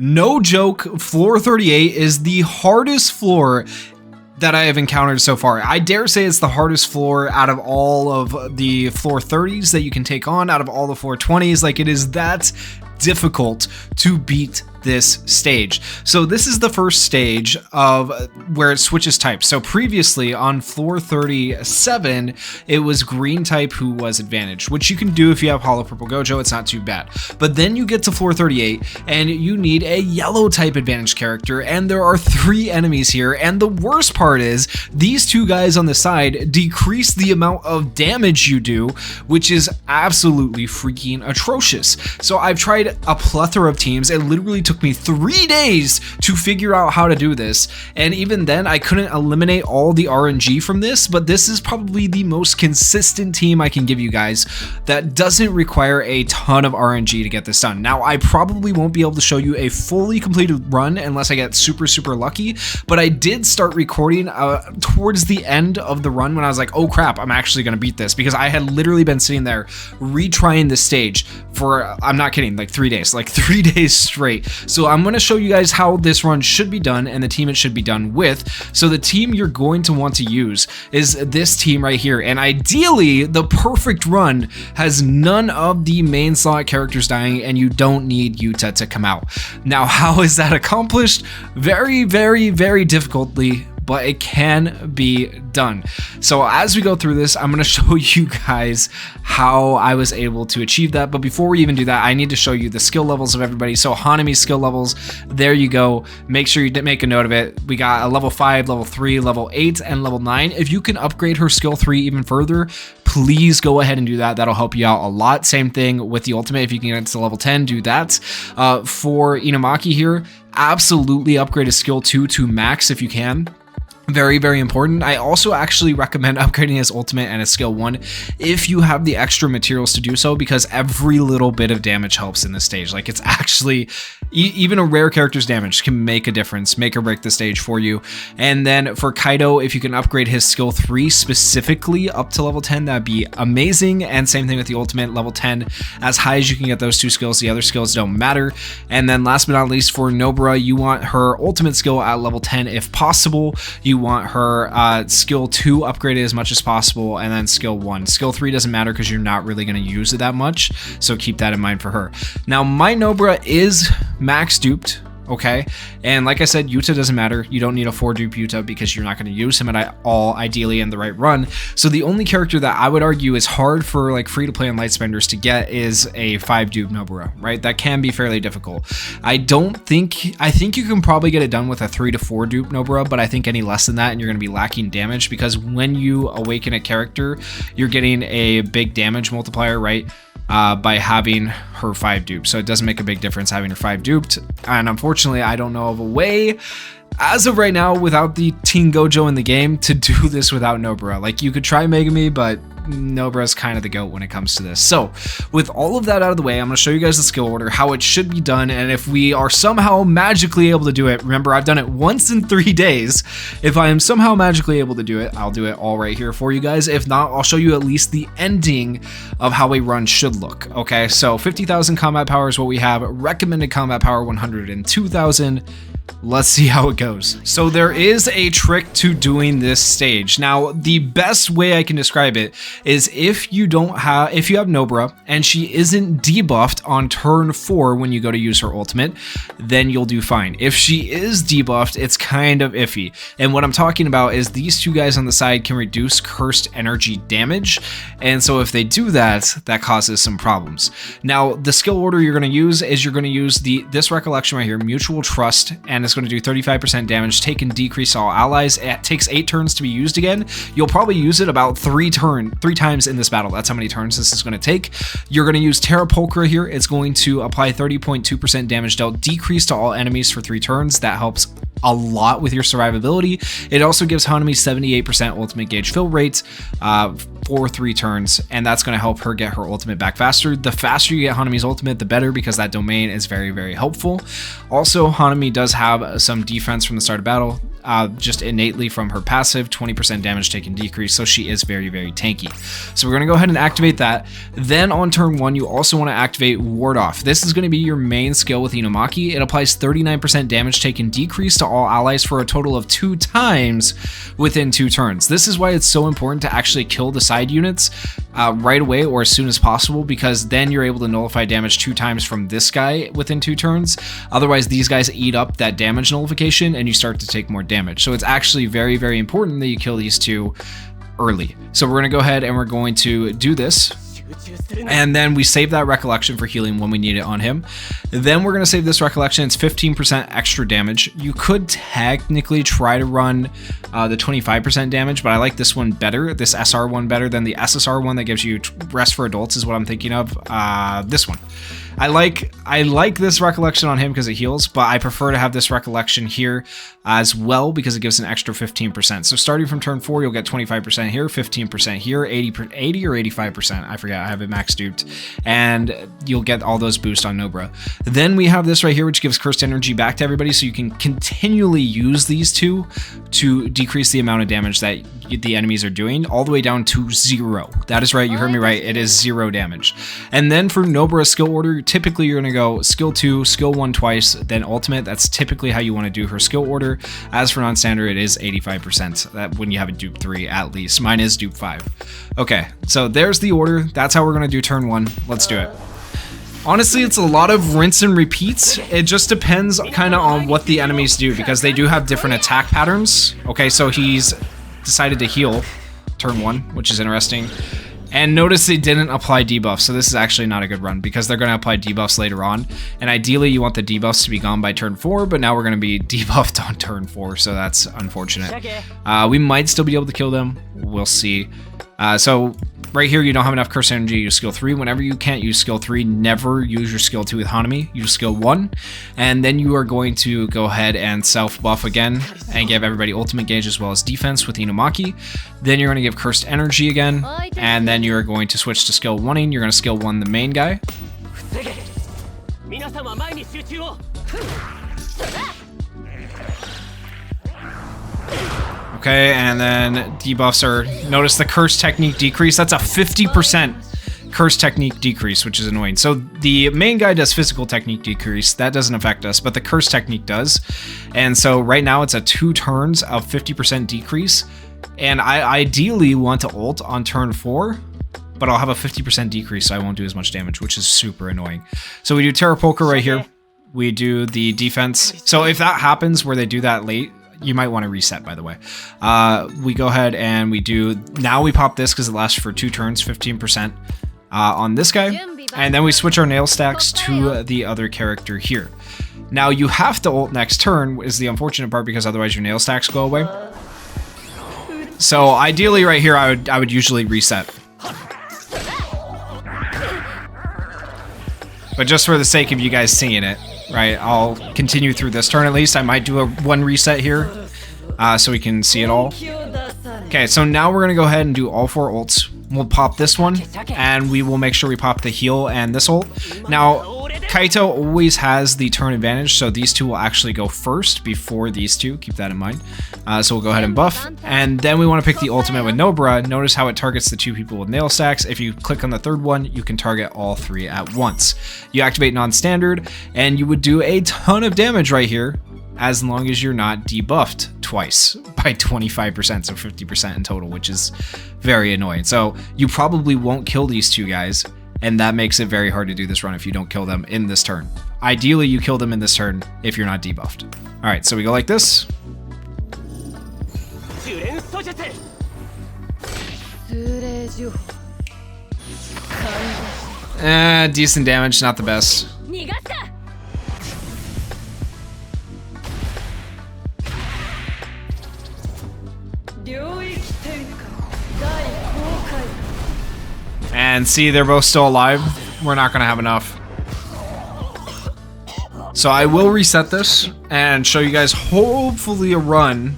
No joke, floor 38 is the hardest floor that I have encountered so far. I dare say it's the hardest floor out of all of the floor 30s that you can take on, out of all the floor 20s. Like, it is that difficult to beat this stage. So this is the first stage of where it switches types. So previously on floor 37, it was green type who was advantaged, which you can do if you have Hollow Purple Gojo. It's not too bad. But then you get to floor 38 and you need a yellow type advantage character, and there are 3 enemies here. And the worst part is these 2 guys on the side decrease the amount of damage you do, which is absolutely freaking atrocious. So I've tried a plethora of teams. It literally took me 3 days to figure out how to do this, and even then I couldn't eliminate all the RNG from this, but this is probably the most consistent team I can give you guys that doesn't require a ton of RNG to get this done. Now, I probably won't be able to show you a fully completed run unless I get super lucky, but I did start recording towards the end of the run when I was like, oh crap, I'm actually gonna beat this, because I had literally been sitting there retrying this stage for, I'm not kidding, like 3 days, like 3 days straight. So I'm going to show you guys how this run should be done and the team it should be done with. So the team you're going to want to use is this team right here. And ideally, the perfect run has none of the main slot characters dying, and you don't need Yuta to come out. Now, how is that accomplished? Very difficultly, but it can be done. So as we go through this, I'm going to show you guys how I was able to achieve that. But before we even do that, I need to show you the skill levels of everybody. So Hanami's skill levels, there you go. Make sure you make a note of it. We got a level 5, level 3, level 8, and level 9. If you can upgrade her skill 3 even further, please go ahead and do that. That'll help you out a lot. Same thing with the ultimate. If you can get to level 10, do that. For Inumaki here, absolutely upgrade a skill 2 to max if you can. Very important. I also actually recommend upgrading his ultimate and his skill 1 if you have the extra materials to do so, because every little bit of damage helps in this stage. Like, it's actually, even a rare character's damage can make a difference, make or break the stage for you. And then for Kaido, if you can upgrade his skill 3 specifically up to level 10, that'd be amazing. And same thing with the ultimate, level 10, as high as you can get those 2 skills. The other skills don't matter. And then last but not least, for Nobara, you want her ultimate skill at level 10 if possible. You want her skill 2 upgraded as much as possible, and then skill 1. Skill 3 doesn't matter because you're not really going to use it that much, so keep that in mind for her. Now, my Nobara is max duped, okay? And like I said, Yuta doesn't matter. You don't need a 4 dupe Yuta because you're not going to use him at all, ideally in the right run. So the only character that I would argue is hard for like free to play and light spenders to get is a 5 dupe Nobara, right? That can be fairly difficult. I think you can probably get it done with a 3 to 4 dupe Nobara, but I think any less than that and you're going to be lacking damage, because when you awaken a character, you're getting a big damage multiplier, right? By having her 5 duped. So it doesn't make a big difference having her 5 duped. And unfortunately, I don't know of a way as of right now without the Teen Gojo in the game to do this without Nobara. Like, you could try Megami, but Nobara's kind of the GOAT when it comes to this. So with all of that out of the way, I'm going to show you guys the skill order, how it should be done, and if we are somehow magically able to do it, remember I've done it once in 3 days. If I am somehow magically able to do it, I'll do it all right here for you guys. If not, I'll show you at least the ending of how a run should look. Okay, so 50,000 combat power is what we have. Recommended combat power 102,000. Let's see how it goes. So there is a trick to doing this stage. Now, the best way I can describe it is if you have Nobara and she isn't debuffed on turn 4 when you go to use her ultimate, then you'll do fine. If she is debuffed, it's kind of iffy. And what I'm talking about is these 2 guys on the side can reduce cursed energy damage. And so if they do that, that causes some problems. Now, the skill order you're going to use is you're going to use this recollection right here, Mutual Trust, and it's going to do 35% damage, take and decrease all allies. It takes 8 turns to be used again. You'll probably use it about 3 times in this battle. That's how many turns this is going to take. You're going to use Terra Pulchra here. It's going to apply 30.2% damage dealt decrease to all enemies for 3 turns. That helps a lot with your survivability. It also gives Hanami 78% ultimate gauge fill rate for 3 turns, and that's going to help her get her ultimate back faster. The faster you get Hanami's ultimate, the better, because that domain is very helpful. Also, Hanami does have some defense from the start of battle. just innately from her passive, 20% damage taken decrease, so she is very, very tanky. So we're going to go ahead and activate that. Then on turn 1, you also want to activate Ward Off. This is going to be your main skill with Inumaki. It applies 39% damage taken decrease to all allies for a total of 2 times within 2 turns. This is why it's so important to actually kill the side units right away or as soon as possible, because then you're able to nullify damage 2 times from this guy within 2 turns. Otherwise, these guys eat up that damage nullification and you start to take more damage. So it's actually very, very important that you kill these 2 early. So we're going to go ahead and we're going to do this. And then we save that recollection for healing when we need it on him. Then we're going to save this recollection. It's 15% extra damage. You could technically try to run the 25% damage, but I like this one better, this SR one better than the SSR one that gives you rest for adults is what I'm thinking of. This one. I like this recollection on him because it heals, but I prefer to have this recollection here as well because it gives an extra 15%. So starting from turn 4, you'll get 25% here, 15% here, 80 or 85%. I forget, I have it max duped. And you'll get all those boosts on Nobra. Then we have this right here, which gives cursed energy back to everybody, so you can continually use these 2 to decrease the amount of damage that the enemies are doing all the way down to 0. That is right, you heard me right, it is 0 damage. And then for Nobra skill order, typically you're going to go skill 2, skill 1 twice, then ultimate. That's typically how you want to do her skill order. As for non-standard, it is 85%. That when you have a dupe 3 at least. Mine is dupe 5. Okay, so there's the order. That's how we're going to do turn 1. Let's do it. Honestly, it's a lot of rinse and repeats. It just depends kind of on what the enemies do because they do have different attack patterns. Okay, so he's decided to heal turn 1, which is interesting. And notice they didn't apply debuffs, so this is actually not a good run because they're going to apply debuffs later on. And ideally, you want the debuffs to be gone by turn 4, but now we're going to be debuffed on turn 4, so that's unfortunate. We might still be able to kill them. We'll see. So right here, you don't have enough curse energy to use skill 3. Whenever you can't use skill 3, never use your skill 2 with Hanami. Use skill 1, and then you are going to go ahead and self-buff again and give everybody ultimate gauge as well as defense with Inumaki. Then you're going to give cursed energy again, and then you're going to switch to skill 1ing. You're going to skill 1 the main guy. Okay, and then debuffs are, notice the curse technique decrease. That's a 50% curse technique decrease, which is annoying. So the main guy does physical technique decrease. That doesn't affect us, but the curse technique does. And so right now it's a 2 turns of 50% decrease. And I ideally want to ult on turn 4, but I'll have a 50% decrease, so I won't do as much damage, which is super annoying. So we do Terra Polka right here. We do the defense. So if that happens where they do that late, you might want to reset, by the way. We go ahead and we do, now we pop this because it lasts for 2 turns, 15% on this guy. And then we switch our nail stacks to the other character here. Now you have to ult next turn is the unfortunate part because otherwise your nail stacks go away. So ideally right here, I would usually reset. But just for the sake of you guys seeing it, right, I'll continue through this turn at least. I might do a 1 reset here so we can see it all. Okay, so now we're going to go ahead and do all 4 ults. We'll pop this one, and we will make sure we pop the heal and this ult. Now, Kaito always has the turn advantage, so these 2 will actually go first before these 2. Keep that in mind. So we'll go ahead and buff, and then we want to pick the ultimate with Nobra. Notice how it targets the 2 people with nail stacks. If you click on the 3rd one, you can target all 3 at once. You activate non-standard, and you would do a ton of damage right here, as long as you're not debuffed twice by 25%, so 50% in total, which is very annoying. So you probably won't kill these 2 guys, and that makes it very hard to do this run if you don't kill them in this turn. Ideally, you kill them in this turn if you're not debuffed. All right, so we go like this. Decent damage, not the best. And see, they're both still alive. We're not going to have enough. So I will reset this and show you guys hopefully a run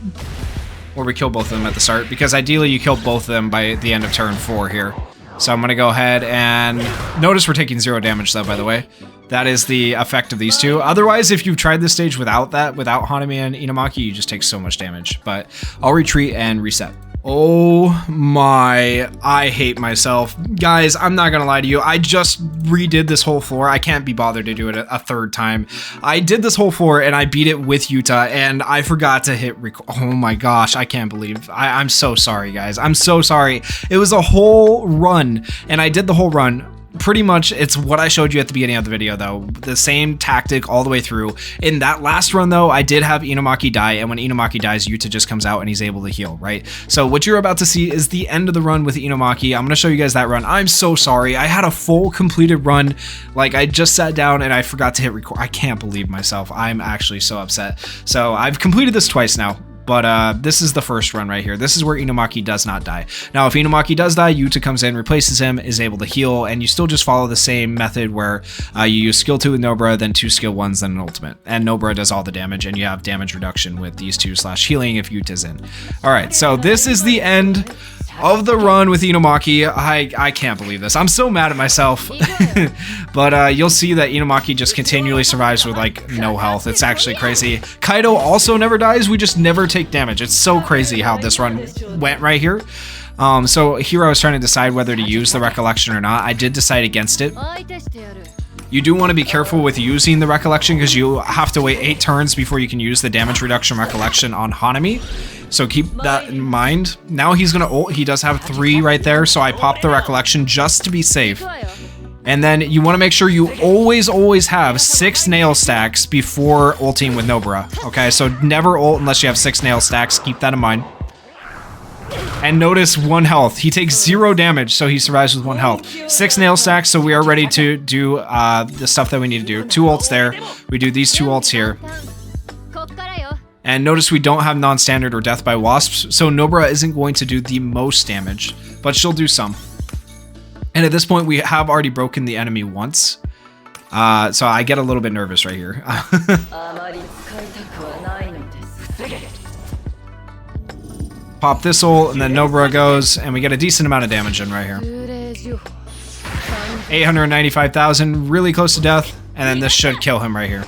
where we kill both of them at the start, because ideally you kill both of them by the end of turn 4 here. So I'm going to go ahead and notice we're taking 0 damage though, by the way. That is the effect of these two. Otherwise, if you've tried this stage without that, without Hanami and Inumaki, you just take so much damage. But I'll retreat and reset. Oh my, I hate myself. Guys, I'm not gonna lie to you. I just redid this whole floor. I can't be bothered to do it a third time. I did this whole floor and I beat it with Yuta and I forgot to hit record. Oh my gosh, I can't believe. I'm so sorry, guys. I'm so sorry. It was a whole run and I did the whole run. Pretty much, it's what I showed you at the beginning of the video, though. The same tactic all the way through. In that last run, though, I did have Inumaki die, and when Inumaki dies, Yuta just comes out and he's able to heal, right? So what you're about to see is the end of the run with Inumaki. I'm going to show you guys that run. I'm so sorry. I had a full completed run. Like, I just sat down and I forgot to hit record. I can't believe myself. I'm actually so upset. So I've completed this twice now. But this is the first run right here. This is where Inumaki does not die. Now, if Inumaki does die, Yuta comes in, replaces him, is able to heal, and you still just follow the same method where you use skill 2 with Nobara, then 2 skill 1s, then an ultimate. And Nobara does all the damage, and you have damage reduction with these 2 / healing if Yuta's in. Alright, so this is the end of the run with Inumaki. I can't believe this. I'm so mad at myself. But you'll see that Inumaki just continually survives with like no health. It's actually crazy. Kaido also never dies. We just never take damage. It's so crazy how this run went right here. So here I was trying to decide whether to use the recollection or not. I did decide against it. You do want to be careful with using the recollection because you have to wait 8 turns before you can use the damage reduction recollection on Hanami. So keep that in mind. Now he's going to ult. He does have 3 right there, so I popped the recollection just to be safe. And then you want to make sure you always have 6 nail stacks before ulting with Nobara. Okay, so never ult unless you have 6 nail stacks. Keep that in mind. And notice 1 health. He takes 0 damage, so he survives with 1 health. 6 nail stacks, so we are ready to do the stuff that we need to do. 2 ults there. We do these 2 ults here. And notice we don't have non-standard or death by wasps, so Nobara isn't going to do the most damage, but she'll do some. And at this point, we have already broken the enemy once. So I get a little bit nervous right here. Pop this ult, and then Nobara goes, and we get a decent amount of damage in right here. 895,000, really close to death, and then this should kill him right here.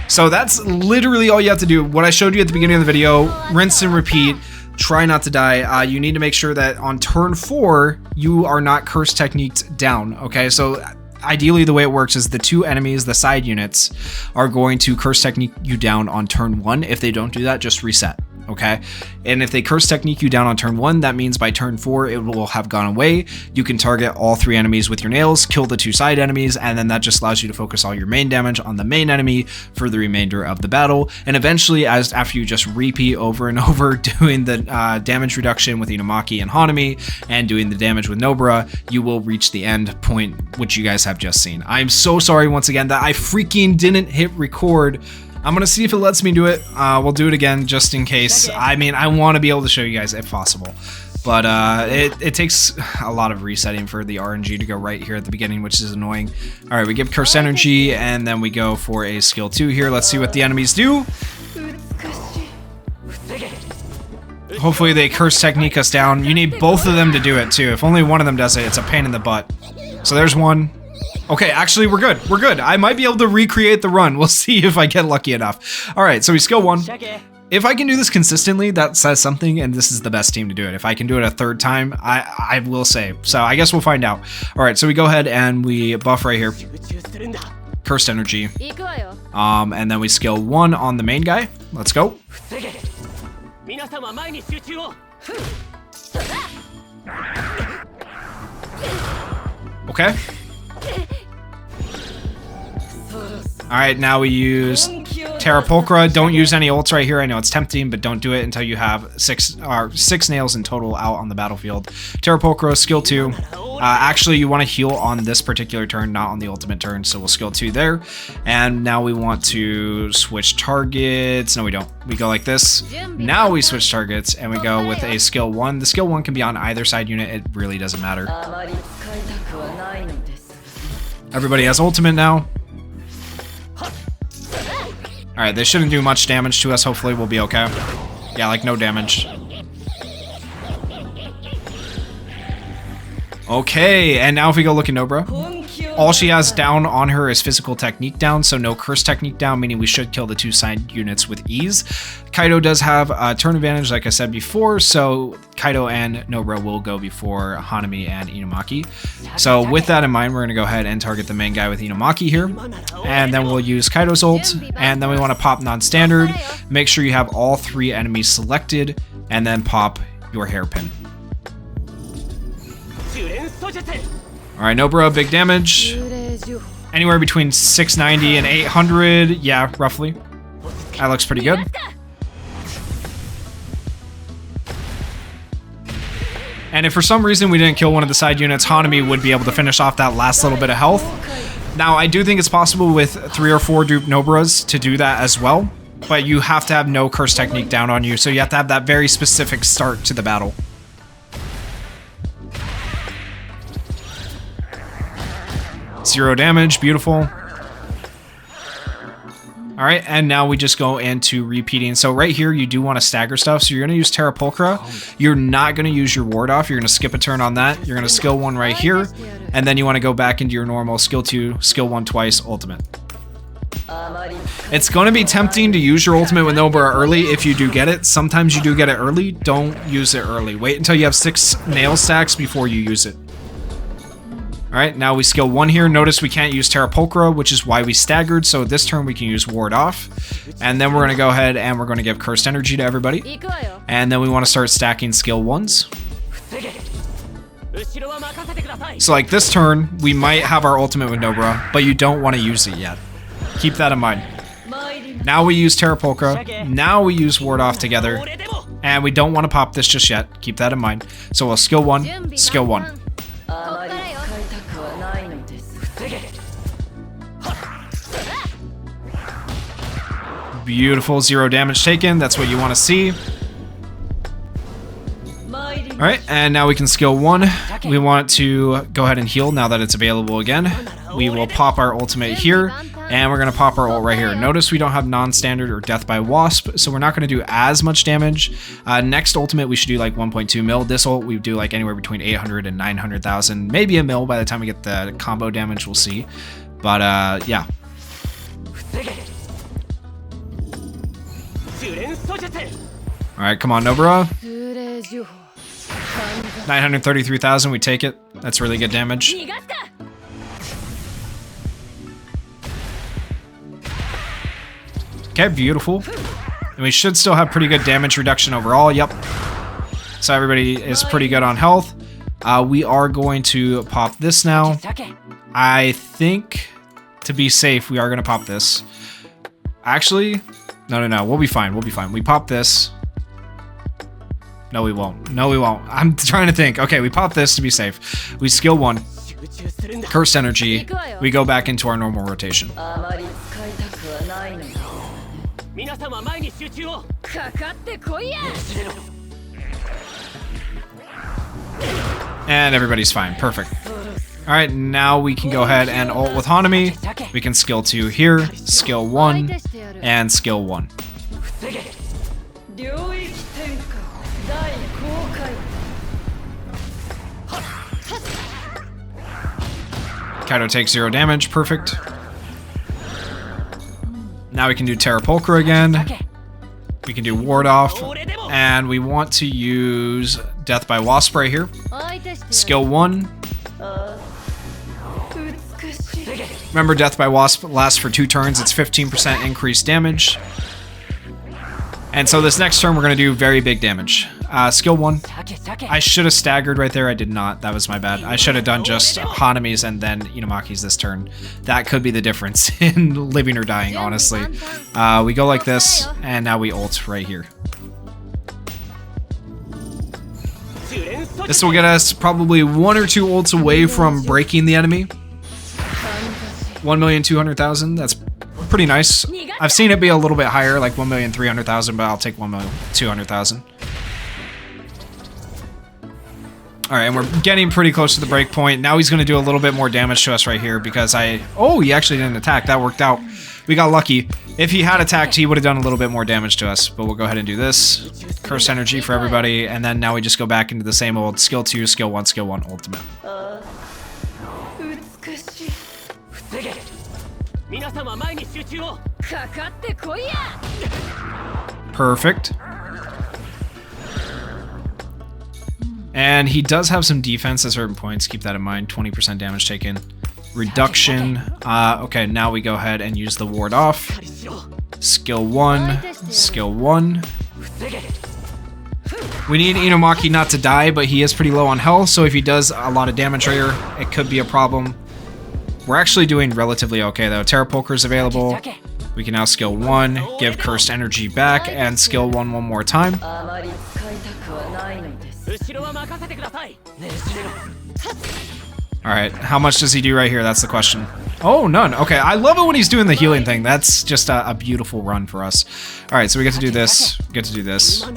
So that's literally all you have to do. What I showed you at the beginning of the video, rinse and repeat. Try not to die. You need to make sure that on turn 4, you are not curse techniqued down, okay? So ideally the way it works is the 2 enemies, the side units, are going to curse technique you down on turn 1. If they don't do that, just reset. Okay, and if they curse technique you down on turn 1, that means by turn 4 it will have gone away. You can target all 3 enemies with your nails, kill the 2 side enemies, and then that just allows you to focus all your main damage on the main enemy for the remainder of the battle. And eventually, after you just repeat over and over doing the damage reduction with Inumaki and Hanami and doing the damage with Nobara, you will reach the end point, which you guys have just seen. I'm so sorry once again that I freaking didn't hit record. I'm gonna see if it lets me do it. We'll do it again just in case. I mean, I want to be able to show you guys if possible, but it takes a lot of resetting for the RNG to go right here at the beginning, which is annoying. All right, we give Curse Energy, and then we go for a skill 2 here. Let's see what the enemies do. Hopefully they curse technique us down. You need both of them to do it too. If only one of them does it, it's a pain in the butt. So there's one. Okay, actually, we're good. We're good. I might be able to recreate the run. We'll see if I get lucky enough. All right, so we skill 1. If I can do this consistently, that says something, and this is the best team to do it. If I can do it a 3rd time, I will say. So I guess we'll find out. All right, so we go ahead and we buff right here. Cursed Energy. And then we skill 1 on the main guy. Let's go. Okay. Alright, now we use Terrapulcra. Don't use any ults right here. I know it's tempting, but don't do it until you have 6 nails in total out on the battlefield. Terrapulcra, skill 2. Actually, you want to heal on this particular turn, not on the ultimate turn, so we'll skill 2 there. And now we want to switch targets. No, we don't. We go like this. Now we switch targets, and we go with a skill 1. The skill 1 can be on either side unit. It really doesn't matter. Everybody has ultimate now. Alright, they shouldn't do much damage to us. Hopefully we'll be okay. Yeah, like no damage. Okay, and now if we go look at Nobra, all she has down on her is physical technique down, so no curse technique down, meaning we should kill the 2 side units with ease. Kaido does have a turn advantage, like I said before, so Kaido and Nobra will go before Hanami and Inumaki. So with that in mind, we're going to go ahead and target the main guy with Inumaki here, and then we'll use Kaido's ult, and then we want to pop non-standard. Make sure you have all 3 enemies selected, and then pop your hairpin. Alright, Nobra, big damage. Anywhere between 690 and 800. Yeah, roughly. That looks pretty good. And if for some reason we didn't kill one of the side units, Hanami would be able to finish off that last little bit of health. Now, I do think it's possible with 3 or 4 dupe Nobras to do that as well, but you have to have no curse technique down on you, so you have to have that very specific start to the battle. Zero damage, beautiful. All right, and now we just go into repeating. So right here, you do want to stagger stuff. So you're going to use Terra Pulchra. You're not going to use your ward off. You're going to skip a turn on that. You're going to skill 1 right here, and then you want to go back into your normal skill 2, skill 1 twice, ultimate. It's going to be tempting to use your ultimate with Nobra early if you do get it. Sometimes you do get it early. Don't use it early. Wait until you have 6 nail stacks before you use it. Alright, now we skill 1 here. Notice we can't use Terra Pulchra, which is why we staggered, so this turn we can use Ward Off. And then we're going to go ahead and we're going to give Cursed Energy to everybody. And then we want to start stacking skill 1s. So like this turn, we might have our ultimate with Nobra, but you don't want to use it yet. Keep that in mind. Now we use Terra Pulchra. Now we use Ward Off together. And we don't want to pop this just yet. Keep that in mind. So we'll skill 1, skill 1. Beautiful, 0 damage taken. That's what you want to see. Alright, and now we can skill 1. We want to go ahead and heal now that it's available again. We will pop our ultimate here, and we're going to pop our ult right here. Notice we don't have non-standard or death by wasp, so we're not going to do as much damage. Next ultimate, we should do like 1.2 mil. This ult, we do like anywhere between 800 and 900,000. Maybe a mil by the time we get the combo damage, we'll see. But yeah. Alright, come on, Nobra. 933,000, we take it. That's really good damage. Okay, beautiful. And we should still have pretty good damage reduction overall, yep. So everybody is pretty good on health. We are going to pop this now. I think, to be safe, we are going to pop this. Actually, no, we'll be fine, We pop this. No, we won't. No, we won't. I'm trying to think. Okay, we pop this to be safe. We skill 1. Cursed Energy. We go back into our normal rotation. And everybody's fine. Perfect. Alright, now we can go ahead and ult with Hanami. We can skill 2 here, skill 1, and skill 1. Kaido takes 0 damage, perfect. Now we can do Terra Pulchra again. We can do Ward Off, and we want to use Death by Wasp right here. Skill 1. Remember, Death by Wasp lasts for 2 turns. It's 15% increased damage. And so this next turn, we're going to do very big damage. Skill 1. I should have staggered right there. I did not. That was my bad. I should have done just Hanami's and then Inumaki's this turn. That could be the difference in living or dying, honestly. We go like this, and now we ult right here. This will get us probably 1 or 2 ults away from breaking the enemy. 1,200,000. That's pretty nice. I've seen it be a little bit higher, like 1,300,000, but I'll take 1,200,000. Alright, and we're getting pretty close to the break point. Now he's going to do a little bit more damage to us right here because oh, he actually didn't attack. That worked out. We got lucky. If he had attacked, he would have done a little bit more damage to us, but we'll go ahead and do this. Curse Energy for everybody, and then now we just go back into the same old skill 2, skill 1, skill 1, ultimate. Perfect. And he does have some defense at certain points. Keep that in mind. 20% damage taken. Reduction. Okay, now we go ahead and use the ward off. Skill 1. Skill 1. We need Inumaki not to die, but he is pretty low on health, so if he does a lot of damage right here, it could be a problem. We're actually doing relatively okay, though. Terrapulcra is available. We can now skill 1, give Cursed Energy back, and skill 1 one more time. Alright, how much does he do right here? That's the question. Oh, none. Okay, I love it when he's doing the healing thing. That's just a beautiful run for us. Alright, so we get to do this. We get to do this.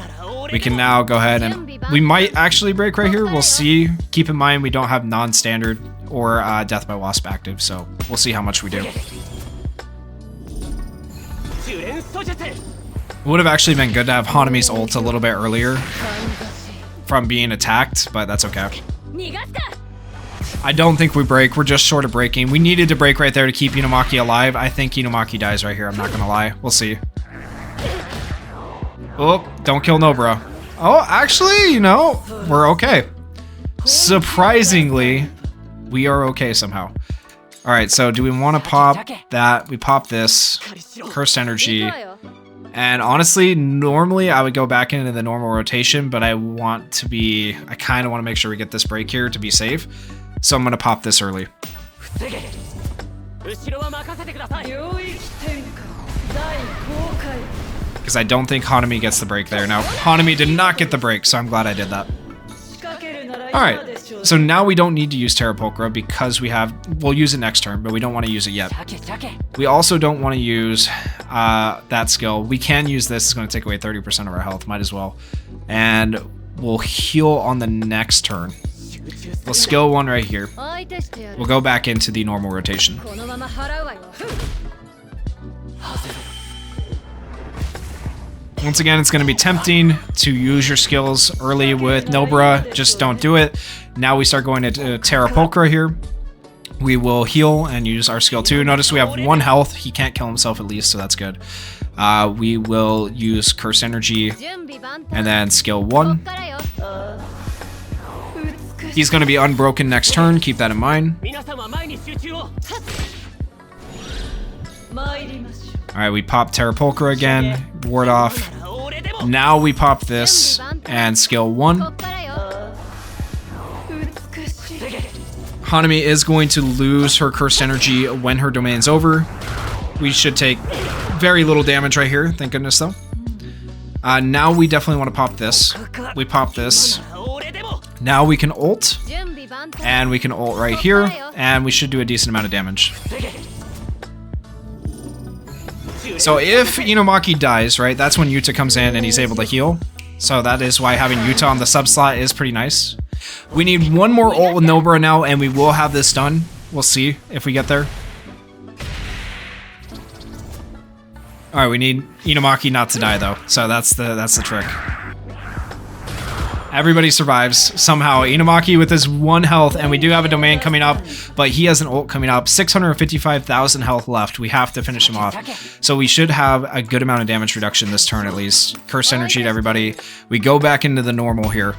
We can now go ahead and... We might actually break right here. We'll see. Keep in mind, we don't have non-standard or Death by Wasp active, so we'll see how much we do. It would have actually been good to have Hanami's ult a little bit earlier from being attacked, but that's okay. I don't think we break. We're just short of breaking. We needed to break right there to keep Inumaki alive. I think Inumaki dies right here. I'm not gonna lie. We'll see. Oh, don't kill Nobara. Oh, actually, you know, we're okay. Surprisingly, we are okay somehow. All right, so do we want to pop that? We pop this. Cursed Energy. And honestly, normally I would go back into the normal rotation, but I want to be... I kind of want to make sure we get this break here to be safe. So I'm going to pop this early. Because I don't think Hanami gets the break there. Now, Hanami did not get the break, so I'm glad I did that. Alright, so now we don't need to use Terrapulcra because we have... We'll use it next turn, but we don't want to use it yet. We also don't want to use that skill. We can use this. It's going to take away 30% of our health. Might as well. And we'll heal on the next turn. We'll skill 1 right here. We'll go back into the normal rotation. Once again, it's going to be tempting to use your skills early with Nobara. Just don't do it. Now we start going to Terrapulcra here. We will heal and use our skill 2. Notice we have 1 health. He can't kill himself at least, so that's good. We will use Cursed Energy and then skill 1. He's going to be unbroken next turn. Keep that in mind. Alright, we pop Terrapulcra again. Ward off. Now we pop this and skill 1. Hanami is going to lose her Cursed Energy when her domain's over. We should take very little damage right here. Thank goodness, though. Now we definitely want to pop this. We pop this. Now we can ult. And we can ult right here. And we should do a decent amount of damage. So if Inumaki dies, right, that's when Yuta comes in and he's able to heal. So that is why having Yuta on the sub slot is pretty nice. We need 1 more ult with Nobara now, and we will have this done. We'll see if we get there. Alright, we need Inumaki not to die, though. So that's the trick. Everybody survives somehow. Inumaki with his 1 health, and we do have a domain coming up, but he has an ult coming up. 655,000 health left. We have to finish him off. So we should have a good amount of damage reduction this turn at least. Cursed Energy to everybody. We go back into the normal here.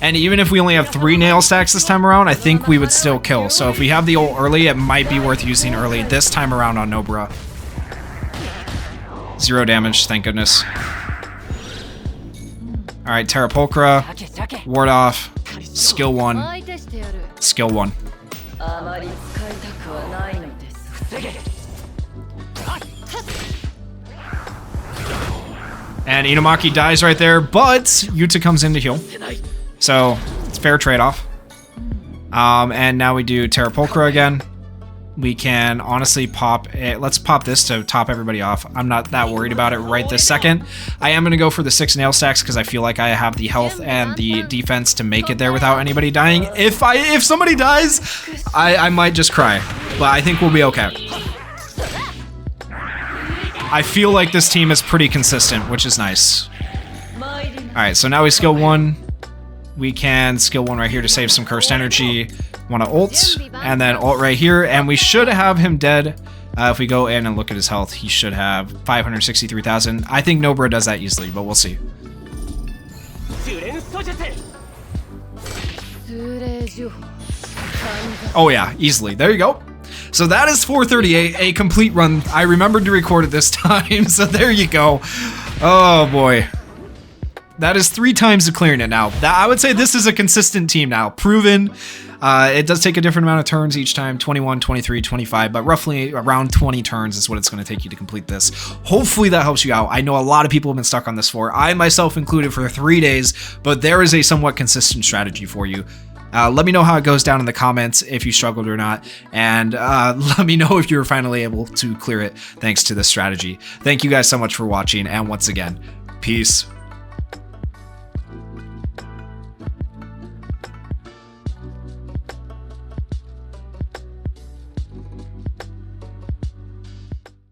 And even if we only have 3 nail stacks this time around, I think we would still kill. So if we have the ult early, it might be worth using early this time around on Nobara. 0 damage, thank goodness. Alright, Terrapulcra, ward off, skill 1, skill 1. And Inumaki dies right there, but Yuta comes in to heal. So, it's fair trade-off. And now we do Terrapulcra again. We can honestly pop it. Let's pop this to top everybody off. I'm not that worried about it right this second. I am going to go for the 6 nail stacks because I feel like I have the health and the defense to make it there without anybody dying. If somebody dies, I might just cry. But I think we'll be okay. I feel like this team is pretty consistent, which is nice. Alright, so now we skill 1. We can skill 1 right here to save some Cursed Energy. Want to ult, and then ult right here, and we should have him dead. If we go in and look at his health, he should have 563,000. I think Nobara does that easily, but we'll see. Oh yeah, easily. There you go. So that is 438, a complete run. I remembered to record it this time, so there you go. Oh boy. That is 3 times of clearing it now. I would say this is a consistent team now. Proven. It does take a different amount of turns each time, 21, 23, 25, but roughly around 20 turns is what it's going to take you to complete this. Hopefully that helps you out. I know a lot of people have been stuck on this floor, I myself included, for 3 days, but there is a somewhat consistent strategy for you. Let me know how it goes down in the comments if you struggled or not, and let me know if you were finally able to clear it thanks to this strategy. Thank you guys so much for watching, and once again, peace.